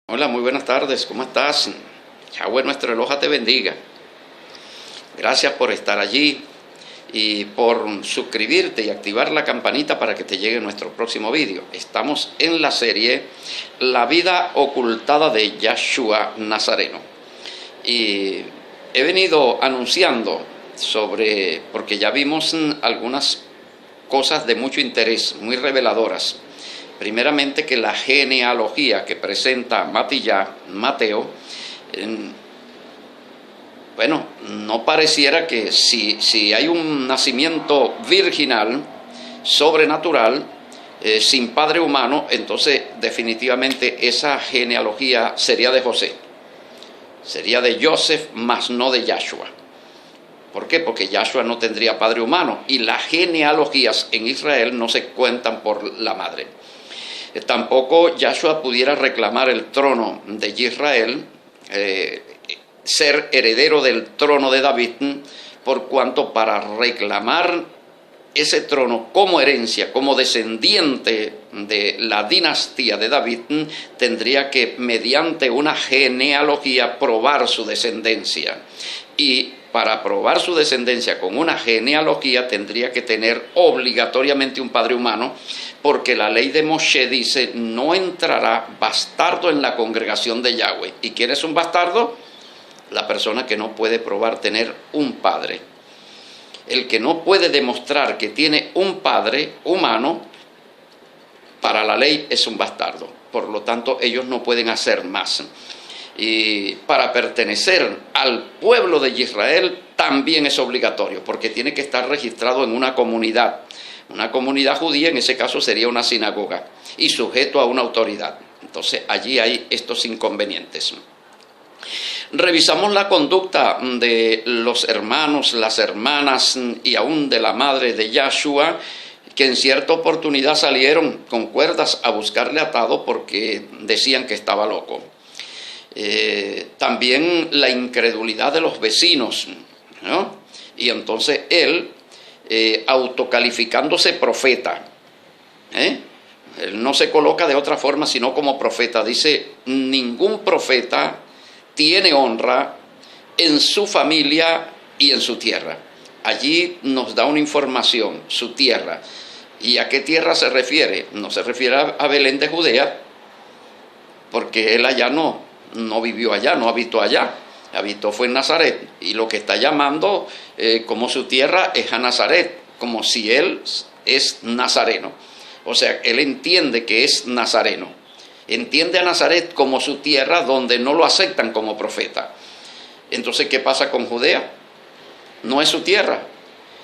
Hola, muy buenas tardes, ¿cómo estás? Yahweh nuestro Eloja te bendiga. Gracias por estar allí y por suscribirte y activar la campanita para que te llegue nuestro próximo vídeo. Estamos en la serie La vida ocultada de Yahshua Nazareno. Y he venido anunciando porque ya vimos algunas cosas de mucho interés, muy reveladoras. Primeramente, que la genealogía que presenta Mateo, no pareciera que si hay un nacimiento virginal, sobrenatural, sin padre humano, entonces definitivamente esa genealogía sería de José, sería de Joseph, mas no de Yahshua. ¿Por qué? Porque Yahshua no tendría padre humano y las genealogías en Israel no se cuentan por la madre. Tampoco Yahshua pudiera reclamar el trono de Israel, ser heredero del trono de David, por cuanto para reclamar ese trono como herencia, como descendiente de la dinastía de David, tendría que, mediante una genealogía, probar su descendencia. Y para probar su descendencia con una genealogía tendría que tener obligatoriamente un padre humano, porque la ley de Moshe dice: no entrará bastardo en la congregación de Yahweh. ¿Y quién es un bastardo? La persona que no puede probar tener un padre. El que no puede demostrar que tiene un padre humano, para la ley es un bastardo. Por lo tanto, ellos no pueden hacer más. Y para pertenecer al pueblo de Israel también es obligatorio, porque tiene que estar registrado en una comunidad judía, en ese caso sería una sinagoga, y sujeto a una autoridad. Entonces allí hay estos inconvenientes. Revisamos la conducta de los hermanos, las hermanas y aún de la madre de Yahshua, que en cierta oportunidad salieron con cuerdas a buscarle atado porque decían que estaba loco. También la incredulidad de los vecinos, ¿no? Y entonces él, autocalificándose profeta, él no se coloca de otra forma sino como profeta. Dice: ningún profeta tiene honra en su familia y en su tierra. Allí nos da una información, su tierra. ¿Y a qué tierra se refiere? No se refiere a Belén de Judea, porque él allá no vivió allá, no habitó allá, fue en Nazaret, y lo que está llamando como su tierra es a Nazaret, como si él es nazareno. O sea, él entiende que es nazareno, entiende a Nazaret como su tierra donde no lo aceptan como profeta. Entonces, ¿qué pasa con Judea? No es su tierra.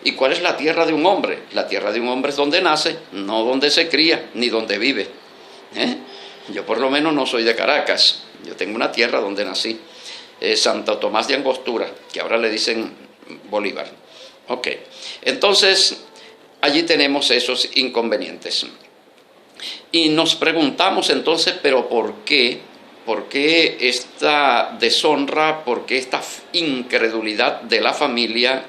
¿Y cuál es la tierra de un hombre? La tierra de un hombre es donde nace, no donde se cría, ni donde vive. Yo por lo menos no soy de Caracas, yo tengo una tierra donde nací, Santo Tomás de Angostura, que ahora le dicen Bolívar. Ok, entonces allí tenemos esos inconvenientes. Y nos preguntamos entonces, ¿pero por qué? ¿Por qué esta deshonra? ¿Por qué esta incredulidad de la familia,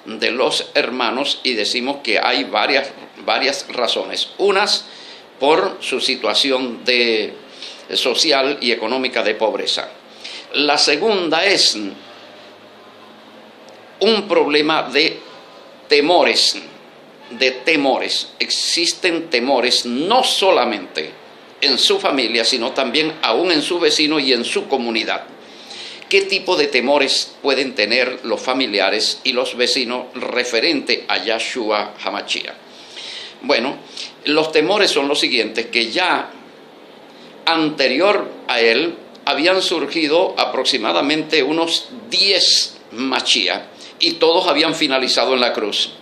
de los hermanos? Y decimos que hay varias razones. Unas, por su situación social y económica de pobreza. La segunda es un problema de temores. Existen temores no solamente en su familia, sino también aún en su vecino y en su comunidad. ¿Qué tipo de temores pueden tener los familiares y los vecinos referente a Yahshua HaMashiach? Bueno, los temores son los siguientes: que ya anterior a él habían surgido aproximadamente unos 10 Mashiach y todos habían finalizado en la cruz.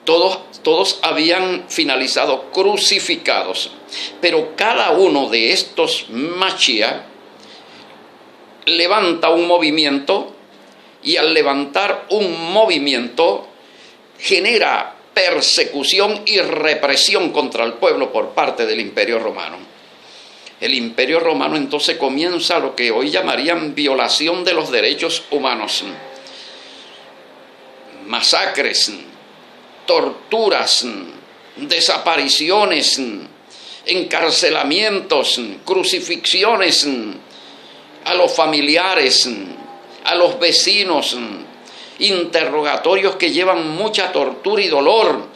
Todos habían finalizado crucificados, pero cada uno de estos Mashiach levanta un movimiento, y al levantar un movimiento genera persecución y represión contra el pueblo por parte del Imperio Romano. El Imperio Romano entonces comienza lo que hoy llamarían violación de los derechos humanos, masacres, torturas, desapariciones, encarcelamientos, crucifixiones a los familiares, a los vecinos, interrogatorios que llevan mucha tortura y dolor.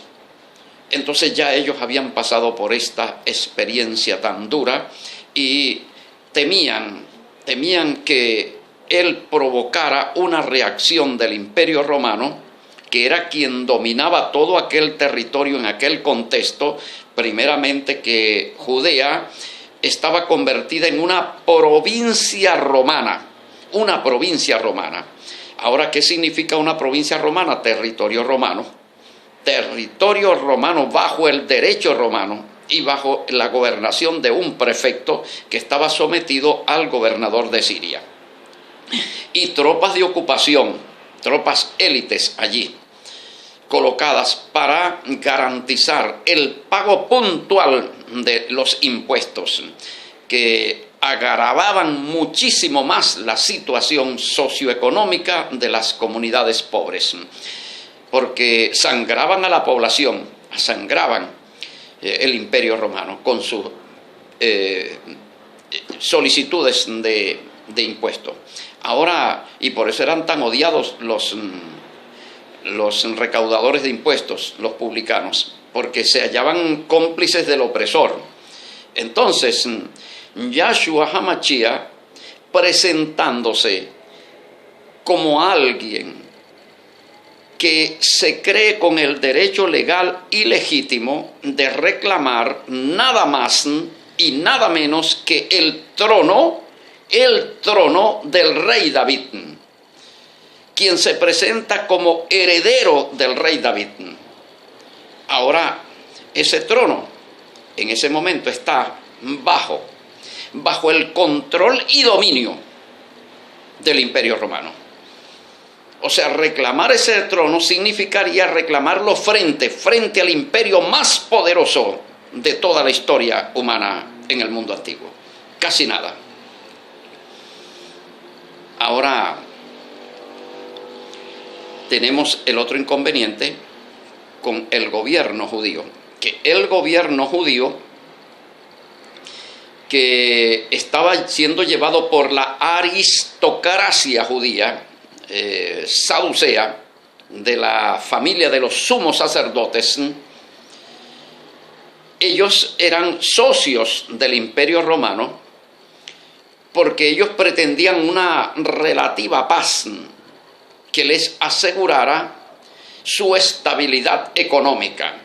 Entonces ya ellos habían pasado por esta experiencia tan dura y temían que él provocara una reacción del Imperio Romano, que era quien dominaba todo aquel territorio en aquel contexto, primeramente que Judea estaba convertida en una provincia romana. Ahora, ¿qué significa una provincia romana? Territorio romano bajo el derecho romano y bajo la gobernación de un prefecto que estaba sometido al gobernador de Siria. Y tropas de ocupación, tropas élites allí, colocadas para garantizar el pago puntual de los impuestos, que agravaban muchísimo más la situación socioeconómica de las comunidades pobres, porque sangraban a la población, sangraban el Imperio Romano con sus solicitudes de impuestos. Ahora, y por eso eran tan odiados los recaudadores de impuestos, los publicanos, porque se hallaban cómplices del opresor. Entonces, Yahshua HaMashiach, presentándose como alguien que se cree con el derecho legal y legítimo de reclamar nada más y nada menos que el trono del rey David, quien se presenta como heredero del rey David. Ahora, ese trono en ese momento está bajo el control y dominio del Imperio Romano. O sea, reclamar ese trono significaría reclamarlo frente al imperio más poderoso de toda la historia humana en el mundo antiguo. Casi nada. Ahora, tenemos el otro inconveniente con el gobierno judío, que el gobierno judío, que estaba siendo llevado por la aristocracia judía, saducea, de la familia de los sumos sacerdotes, ellos eran socios del Imperio Romano porque ellos pretendían una relativa paz que les asegurara su estabilidad económica,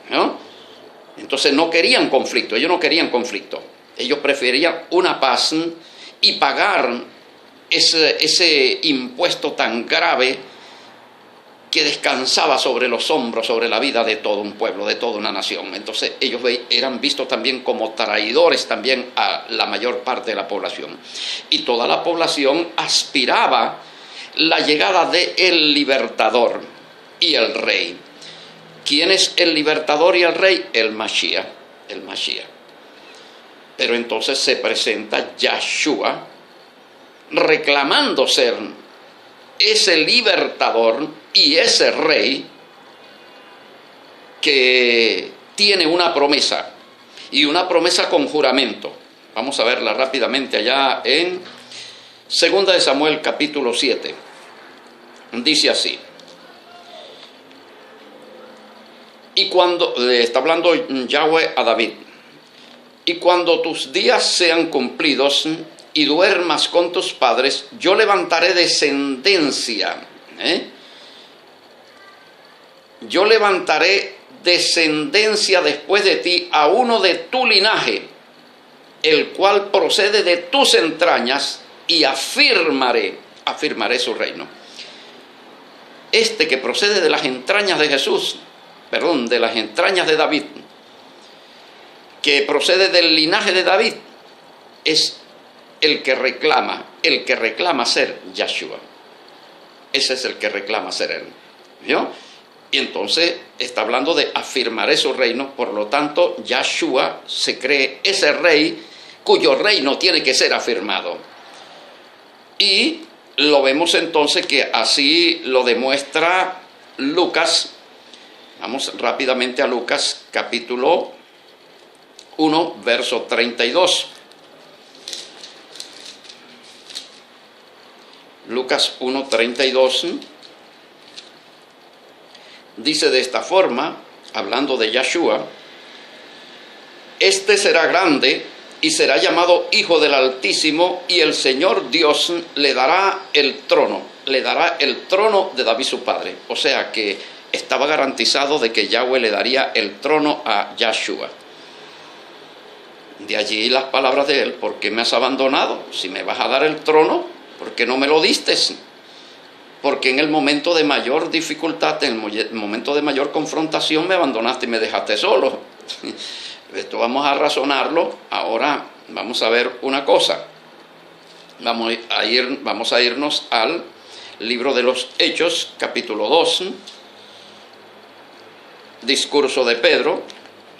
¿no? Entonces no querían conflicto, ellos preferían una paz y pagar ese impuesto tan grave que descansaba sobre los hombros, sobre la vida de todo un pueblo, de toda una nación. Entonces ellos eran vistos también como traidores también a la mayor parte de la población. Y toda la población aspiraba la llegada del libertador y el rey. ¿Quién es el libertador y el rey? El Mashiach. Pero entonces se presenta Yahshua reclamando ser ese libertador y ese rey que tiene una promesa, y una promesa con juramento. Vamos a verla rápidamente allá en 2 de Samuel capítulo 7. Dice así: y cuando, está hablando Yahweh a David, y cuando tus días sean cumplidos y duermas con tus padres, yo levantaré descendencia. Yo levantaré descendencia después de ti a uno de tu linaje, el cual procede de tus entrañas, y afirmaré su reino. Este que procede de las entrañas de de las entrañas de David, que procede del linaje de David, es el que reclama ser Yahshua. Ese es el que reclama ser él. ¿Vio? Y entonces está hablando de afirmaré su reino. Por lo tanto, Yahshua se cree ese rey cuyo reino tiene que ser afirmado. Y lo vemos entonces que así lo demuestra Lucas. Vamos rápidamente a Lucas capítulo 1, verso 32. Lucas 1, 32 dice de esta forma, hablando de Yahshua: este será grande y será llamado Hijo del Altísimo, y el Señor Dios le dará el trono de David su padre. O sea que estaba garantizado de que Yahweh le daría el trono a Yahshua. De allí las palabras de él: ¿por qué me has abandonado? Si me vas a dar el trono, ¿por qué no me lo diste? Porque en el momento de mayor dificultad, en el momento de mayor confrontación, me abandonaste y me dejaste solo. Esto vamos a razonarlo. Ahora vamos a ver una cosa. Vamos a irnos al libro de los Hechos, capítulo 2, discurso de Pedro,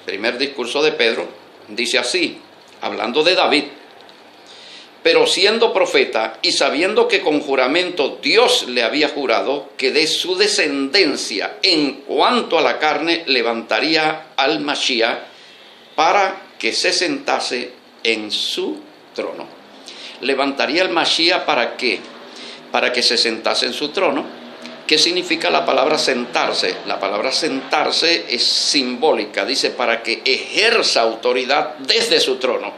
primer discurso de Pedro. Dice así, hablando de David: pero siendo profeta y sabiendo que con juramento Dios le había jurado que de su descendencia en cuanto a la carne levantaría al Mashiach para que se sentase en su trono. ¿Levantaría al Mashiach para qué? Para que se sentase en su trono. ¿Qué significa la palabra sentarse? La palabra sentarse es simbólica. Dice, para que ejerza autoridad desde su trono.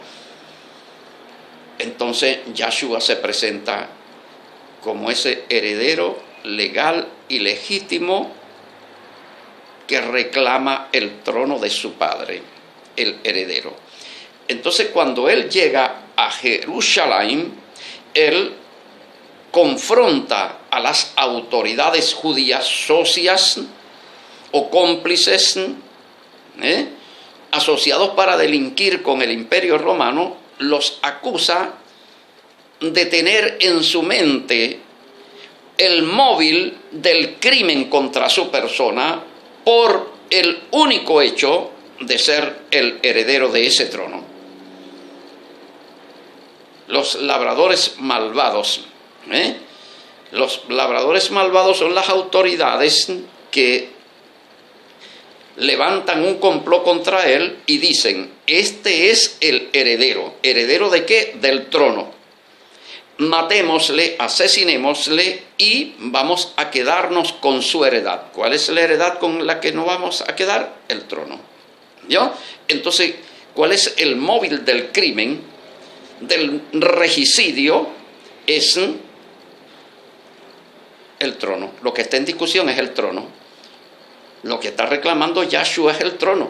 Entonces Yahshua se presenta como ese heredero legal y legítimo que reclama el trono de su padre, el heredero. Entonces cuando él llega a Jerusalén, él confronta a las autoridades judías socias o cómplices, asociados para delinquir con el Imperio Romano. Los acusa de tener en su mente el móvil del crimen contra su persona por el único hecho de ser el heredero de ese trono. Los labradores malvados. Los labradores malvados son las autoridades que levantan un complot contra él y dicen: este es el heredero. ¿Heredero de qué? Del trono. Matémosle, asesinémosle y vamos a quedarnos con su heredad. ¿Cuál es la heredad con la que nos vamos a quedar? El trono. ¿Ya? Entonces, ¿cuál es el móvil del crimen, del regicidio? Es el trono. Lo que está en discusión es el trono. Lo que está reclamando Yahshua es el trono.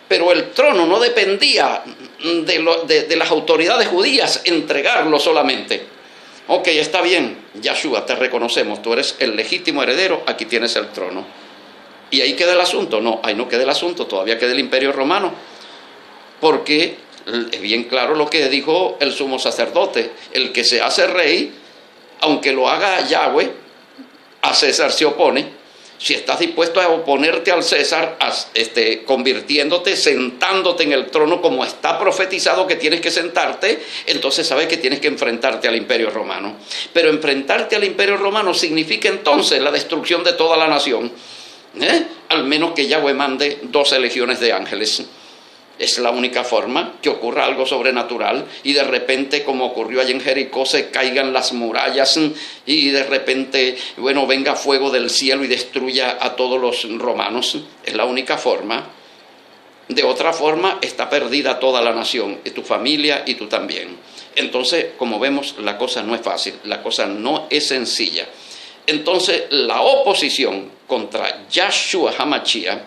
Pero el trono no dependía de las autoridades judías entregarlo solamente. Ok, está bien, Yahshua, te reconocemos, tú eres el legítimo heredero, aquí tienes el trono. ¿Y ahí queda el asunto? No, ahí no queda el asunto, todavía queda el Imperio Romano. Porque es bien claro lo que dijo el sumo sacerdote: el que se hace rey, aunque lo haga Yahweh, a César se opone. Si estás dispuesto a oponerte al César, convirtiéndote, sentándote en el trono como está profetizado que tienes que sentarte, entonces sabes que tienes que enfrentarte al Imperio Romano. Pero enfrentarte al Imperio Romano significa entonces la destrucción de toda la nación. Al menos que Yahweh mande 12 legiones de ángeles. Es la única forma que ocurra algo sobrenatural y de repente, como ocurrió allí en Jericó, se caigan las murallas y de repente, venga fuego del cielo y destruya a todos los romanos. Es la única forma. De otra forma, está perdida toda la nación, y tu familia y tú también. Entonces, como vemos, la cosa no es fácil, la cosa no es sencilla. Entonces, la oposición contra Yahshua HaMashiach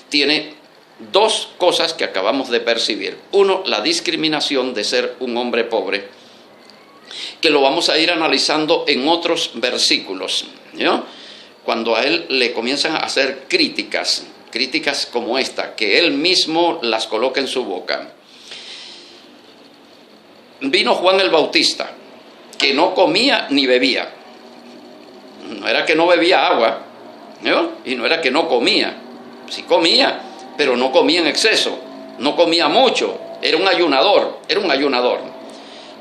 tiene dos cosas que acabamos de percibir. Uno, la discriminación de ser un hombre pobre, que lo vamos a ir analizando en otros versículos, ¿no? Cuando a él le comienzan a hacer críticas como esta, que él mismo las coloca en su boca. Vino Juan el Bautista, que no comía ni bebía. No era que no bebía agua, ¿no? Y no era que no comía. Sí comía, pero no comía en exceso, no comía mucho, era un ayunador.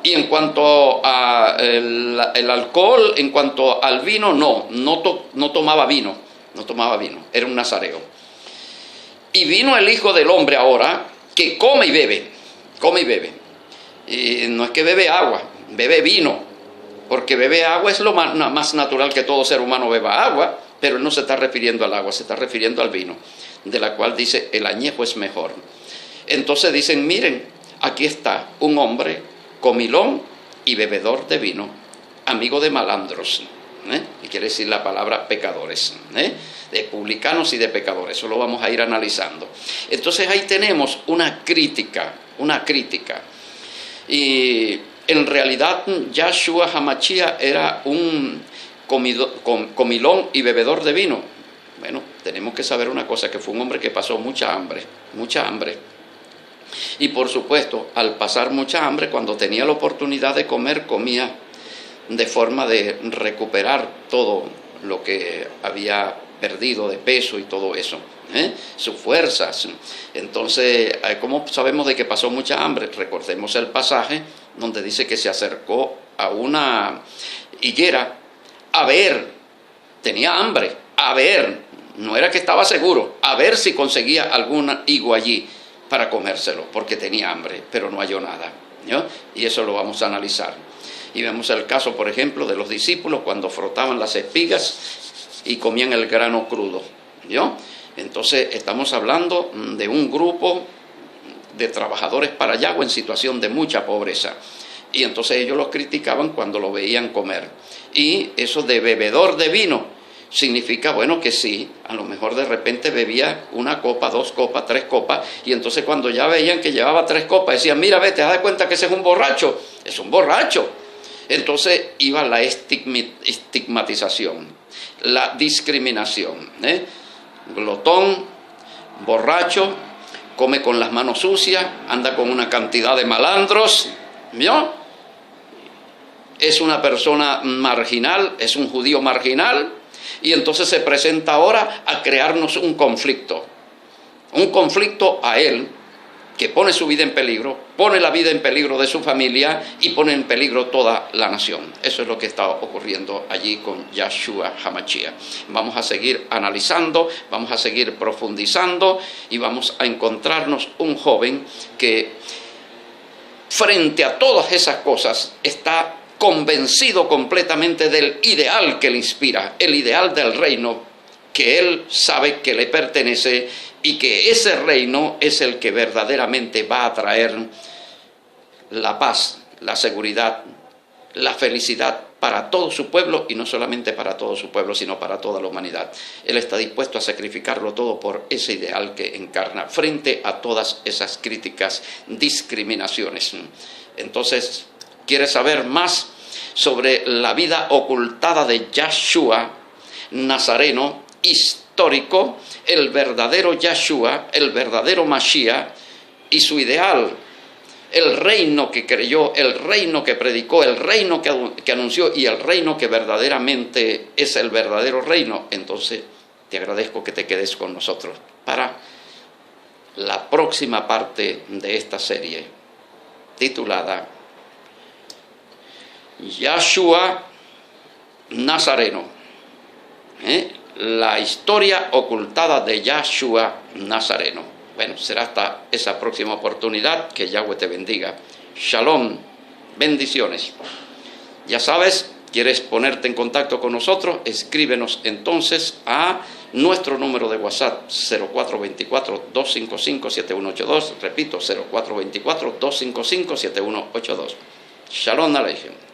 Y en cuanto a el alcohol, en cuanto al vino, no tomaba vino, era un nazareo. Y vino el Hijo del Hombre ahora, que come y bebe, come y bebe. Y no es que bebe agua, bebe vino, porque bebe agua es lo más natural que todo ser humano beba agua, pero él no se está refiriendo al agua, se está refiriendo al vino, de la cual dice el añejo es mejor. Entonces dicen, miren, aquí está un hombre comilón y bebedor de vino, amigo de malandros, y quiere decir la palabra pecadores, de publicanos y de pecadores. Eso lo vamos a ir analizando. Entonces ahí tenemos una crítica. Y en realidad Yahshua HaMashiach era un comilón y bebedor de vino. Bueno, tenemos que saber una cosa, que fue un hombre que pasó mucha hambre. Y por supuesto, al pasar mucha hambre, cuando tenía la oportunidad de comer, comía de forma de recuperar todo lo que había perdido de peso y todo eso, sus fuerzas. Entonces, ¿cómo sabemos de que pasó mucha hambre? Recordemos el pasaje donde dice que se acercó a una higuera a ver, tenía hambre, a ver, no era que estaba seguro, a ver si conseguía algún higo allí para comérselo, porque tenía hambre, pero no halló nada, ¿no? Y eso lo vamos a analizar. Y vemos el caso, por ejemplo, de los discípulos cuando frotaban las espigas y comían el grano crudo, ¿no? Entonces estamos hablando de un grupo de trabajadores para Yahweh en situación de mucha pobreza. Y entonces ellos los criticaban cuando lo veían comer. Y eso de bebedor de vino significa, bueno, que sí, a lo mejor de repente bebía una copa, 2 copas, 3 copas, y entonces cuando ya veían que llevaba 3 copas, decían, mira, ve, te das cuenta que ese es un borracho, es un borracho. Entonces iba la estigmatización, la discriminación, glotón, borracho, come con las manos sucias, anda con una cantidad de malandros, ¿vio? Es una persona marginal, es un judío marginal, y entonces se presenta ahora a crearnos un conflicto a él, que pone su vida en peligro, pone la vida en peligro de su familia y pone en peligro toda la nación. Eso es lo que está ocurriendo allí con Yahshua HaMashiach. Vamos a seguir analizando, vamos a seguir profundizando y vamos a encontrarnos un joven que frente a todas esas cosas está convencido completamente del ideal que le inspira, el ideal del reino que él sabe que le pertenece y que ese reino es el que verdaderamente va a traer la paz, la seguridad, la felicidad para todo su pueblo, y no solamente para todo su pueblo, sino para toda la humanidad. Él está dispuesto a sacrificarlo todo por ese ideal que encarna frente a todas esas críticas, discriminaciones. Entonces, ¿quieres saber más sobre la vida ocultada de Yahshua Nazareno, histórico, el verdadero Yahshua, el verdadero Mashiach y su ideal, el reino que creyó, el reino que predicó, el reino que anunció y el reino que verdaderamente es el verdadero reino? Entonces te agradezco que te quedes con nosotros para la próxima parte de esta serie titulada Yahshua Nazareno, la historia ocultada de Yahshua Nazareno. Bueno, será hasta esa próxima oportunidad. Que Yahweh te bendiga. Shalom, bendiciones. Ya sabes, ¿quieres ponerte en contacto con nosotros? Escríbenos entonces a nuestro número de WhatsApp 0424-255-7182. Repito, 0424-255-7182. Shalom Aleichem.